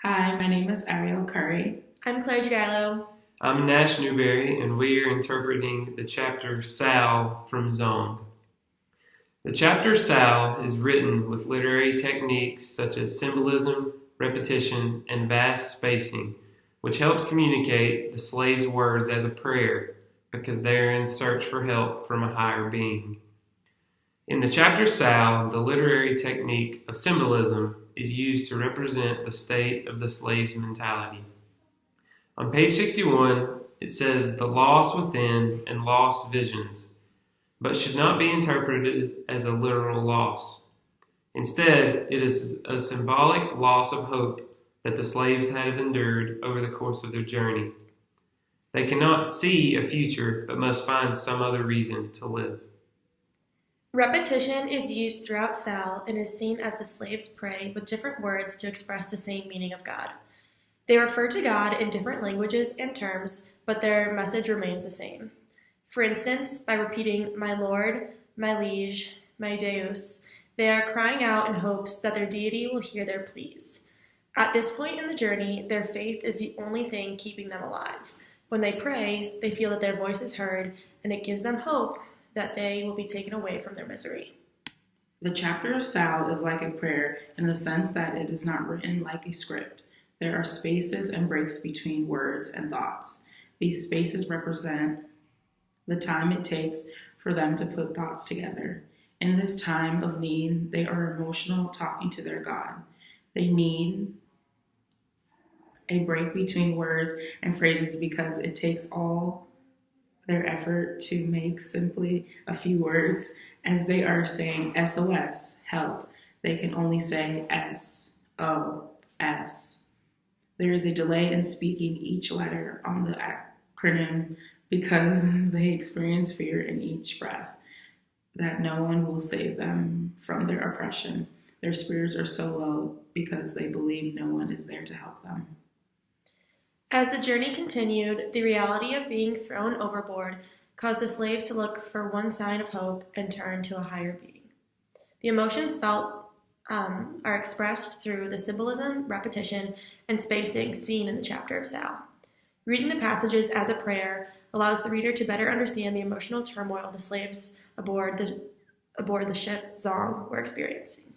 Hi, my name is Ariel Curry. I'm Claire Gigallo. I'm Nash Newberry, and we are interpreting the chapter Sal from Zong. The chapter Sal is written with literary techniques such as symbolism, repetition, and vast spacing, which helps communicate the slave's words as a prayer because they are in search for help from a higher being. In the chapter Sal, the literary technique of symbolism is used to represent the state of the slave's mentality. On page 61, it says the loss within and lost visions, but should not be interpreted as a literal loss. Instead, it is a symbolic loss of hope that the slaves have endured over the course of their journey. They cannot see a future, but must find some other reason to live. Repetition is used throughout Sal and is seen as the slaves pray with different words to express the same meaning of God. They refer to God in different languages and terms, but their message remains the same. For instance, by repeating, "My Lord, my liege, my Deus," they are crying out in hopes that their deity will hear their pleas. At this point in the journey, their faith is the only thing keeping them alive. When they pray, they feel that their voice is heard, and it gives them hope that they will be taken away from their misery. The chapter of Sal is like a prayer in the sense that it is not written like a script. There are spaces and breaks between words and thoughts. These spaces represent the time it takes for them to put thoughts together. In this time of need, they are emotional, talking to their God. They need a break between words and phrases because it takes all their effort to make simply a few words. As they are saying SOS, help, they can only say SOS. There is a delay in speaking each letter on the acronym because they experience fear in each breath that no one will save them from their oppression. Their spirits are so low because they believe no one is there to help them. As the journey continued, the reality of being thrown overboard caused the slaves to look for one sign of hope and turn to a higher being. The emotions felt are expressed through the symbolism, repetition, and spacing seen in the chapter of Sal. Reading the passages as a prayer allows the reader to better understand the emotional turmoil the slaves aboard the ship Zong were experiencing.